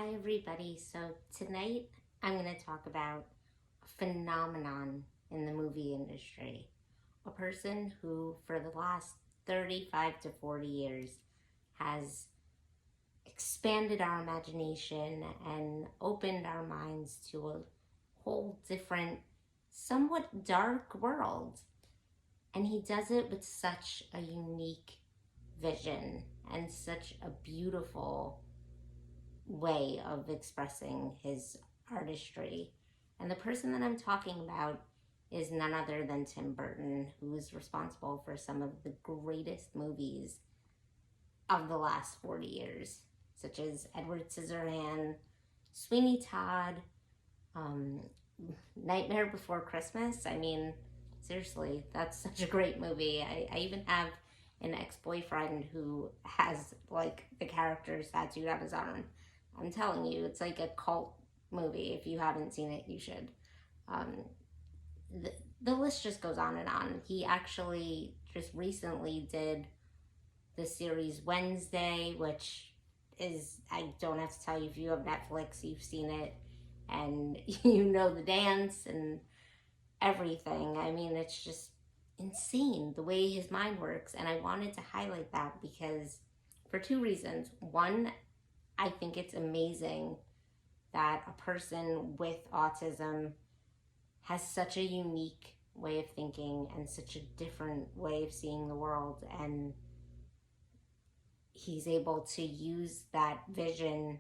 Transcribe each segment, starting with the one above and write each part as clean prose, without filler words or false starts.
Hi everybody. So tonight I'm going to talk about a phenomenon in the movie industry. A person who for the last 35 to 40 years has expanded our imagination and opened our minds to a whole different, somewhat dark world. And he does it with such a unique vision and such a beautiful way of expressing his artistry. And the person that I'm talking about is none other than Tim Burton, who is responsible for some of the greatest movies of the last 40 years, such as Edward Scissorhands, Sweeney Todd, um, Nightmare Before Christmas. I mean, seriously, that's such a great movie. I even have an ex-boyfriend who has like the characters tattooed on his arm. I'm telling you, it's like a cult movie. If you haven't seen it, you should. Um, the list just goes on and on. He actually just recently did the series Wednesday, which is, I don't have to tell you, if you have Netflix, you've seen it, and you know the dance and everything. I mean, it's just insane the way his mind works, and I wanted to highlight that because for two reasons. One, I think it's amazing that a person with autism has such a unique way of thinking and such a different way of seeing the world, and he's able to use that vision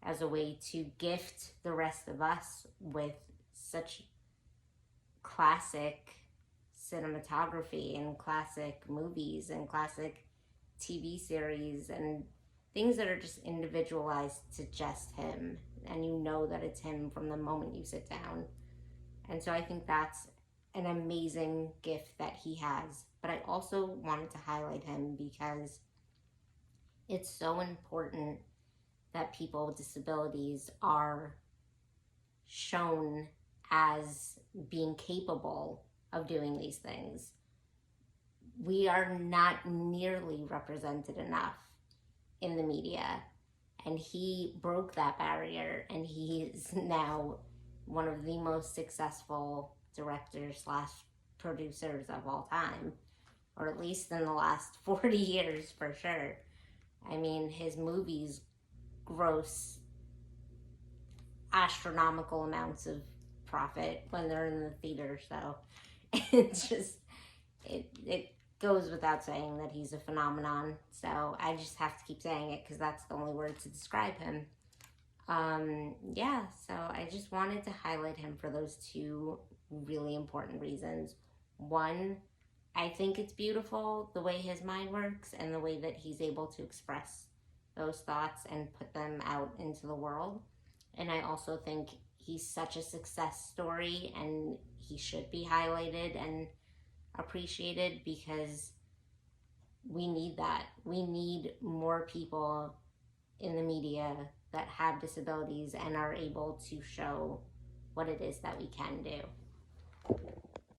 as a way to gift the rest of us with such classic cinematography and classic movies and classic TV series and things that are just individualized to just him, and you know that it's him from the moment you sit down. And so I think that's an amazing gift that he has. But I also wanted to highlight him because it's so important that people with disabilities are shown as being capable of doing these things. We are not nearly represented enough in the media, and he broke that barrier, and he is now one of the most successful directors slash producers of all time, or at least in the last 40 years for sure. I mean, his movies gross astronomical amounts of profit when they're in the theater, so it's just it goes without saying that he's a phenomenon. So I just have to keep saying it because that's the only word to describe him. Yeah, so I just wanted to highlight him for those two really important reasons. One, I think it's beautiful the way his mind works and the way that he's able to express those thoughts and put them out into the world. And I also think he's such a success story, and he should be highlighted and appreciated because we need that. We need more people in the media that have disabilities and are able to show what it is that we can do.